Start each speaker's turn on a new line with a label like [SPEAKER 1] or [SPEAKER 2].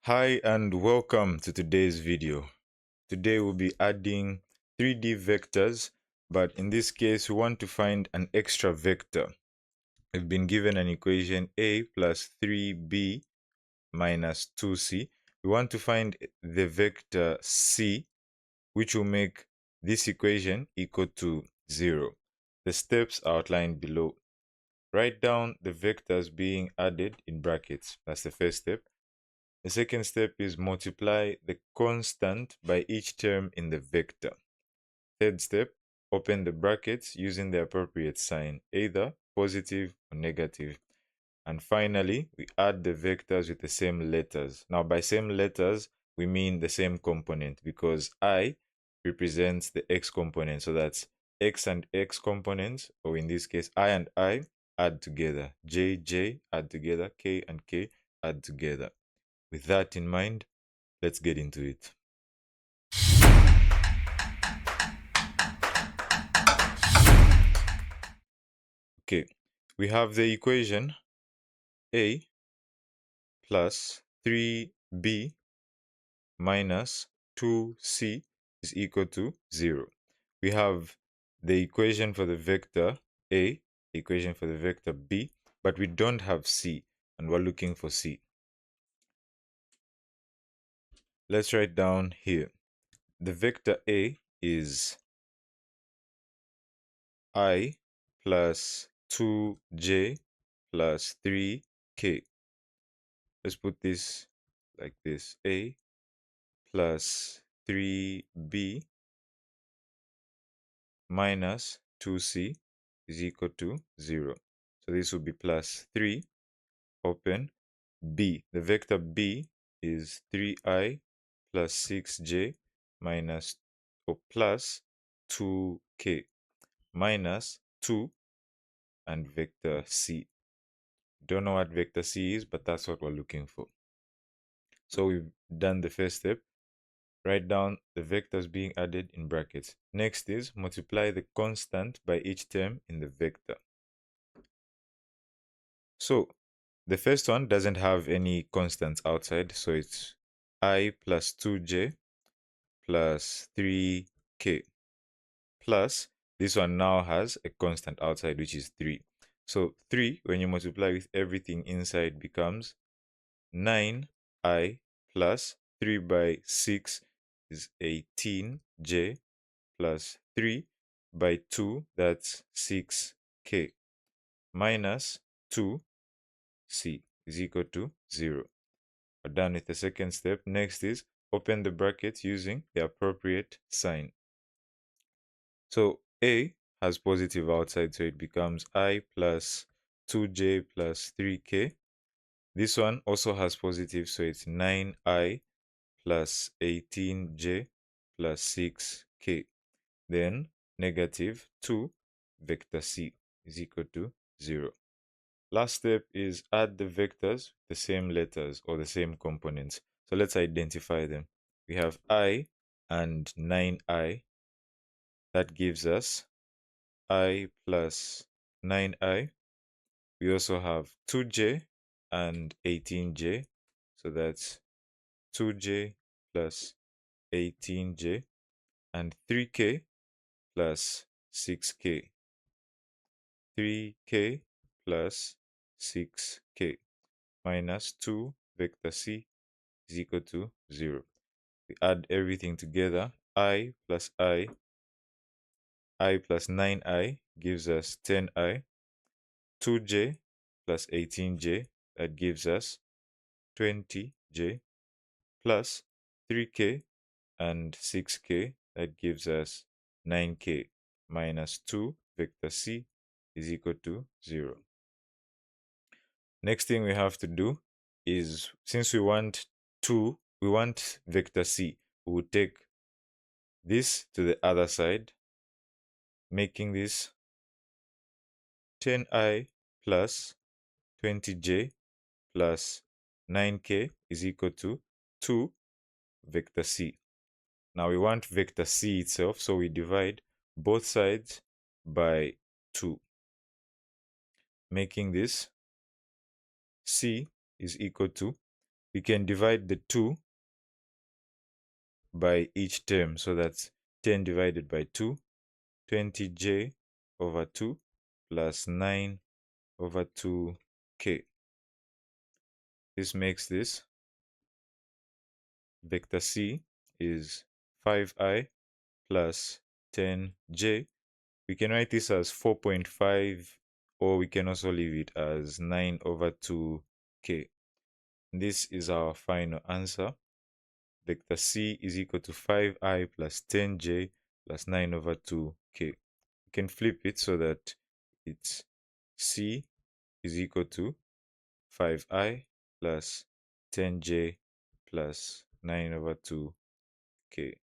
[SPEAKER 1] Hi and welcome to today's video. Today we'll be adding 3D vectors, but in this case we want to find an extra vector. We've been given an equation a plus 3b minus 2c. We want to find the vector c, which will make this equation equal to 0. The steps are outlined below. Write down the vectors being added in brackets. That's the first step. The second step is multiply the constant by each term in the vector. Third step, open the brackets using the appropriate sign, either positive or negative. And finally, we add the vectors with the same letters. Now, by same letters, we mean the same component because I represents the x component. So that's x and x components, or in this case, I and I add together. J add together. K and K add together. With that in mind, let's get into it. Okay, we have the equation a plus 3b minus 2c is equal to 0. We have the equation for the vector a, the equation for the vector b, but we don't have c, and we're looking for c. Let's write down here. The vector a is I plus 2j plus 3k. Let's put this like this. A plus 3b minus 2c is equal to 0. So this will be plus 3, open, b. The vector b is 3i plus 6j minus or plus 2k minus 2 and vector c. Don't know what vector c is, but that's what we're looking for. So we've done the first step. Write down the vectors being added in brackets. Next is multiply the constant by each term in the vector. So the first one doesn't have any constants outside, so it's I plus 2j plus 3k plus this one now has a constant outside, which is 3. So 3, when you multiply with everything inside, becomes 9i plus 3 by 6 is 18j plus 3 by 2, that's 6k, minus 2c is equal to 0. We're done with the second step. Next is open the bracket using the appropriate sign. So a has positive outside, so it becomes I plus 2j plus 3k. This one also has positive, so it's 9i plus 18j plus 6k. Then negative 2 vector c is equal to 0. Last step is add the vectors, the same letters or the same components. So let's identify them. We have I and 9i. That gives us I plus 9i. We also have 2j and 18j. So that's 2j plus 18j and 3k plus 6k. 3k plus 6k minus 2 vector c is equal to 0. We add everything together. I plus 9i gives us 10i. 2j plus 18j, that gives us 20j, plus 3k and 6k, that gives us 9k, minus 2 vector c is equal to 0. Next thing we have to do is, since we want vector c, we will take this to the other side, making this 10i plus 20j plus 9k is equal to 2 vector c. Now we want vector c itself, so we divide both sides by 2, making this c is equal to we can divide the 2 by each term. So that's 10 divided by 2, 20j over 2 plus 9 over 2k. This makes this vector c is 5i plus 10j. We can write this as 4.5, or we can also leave it as 9 over 2k. This is our final answer. Vector c is equal to 5i plus 10j plus 9 over 2k. You can flip it so that it's c is equal to 5i plus 10j plus 9 over 2k.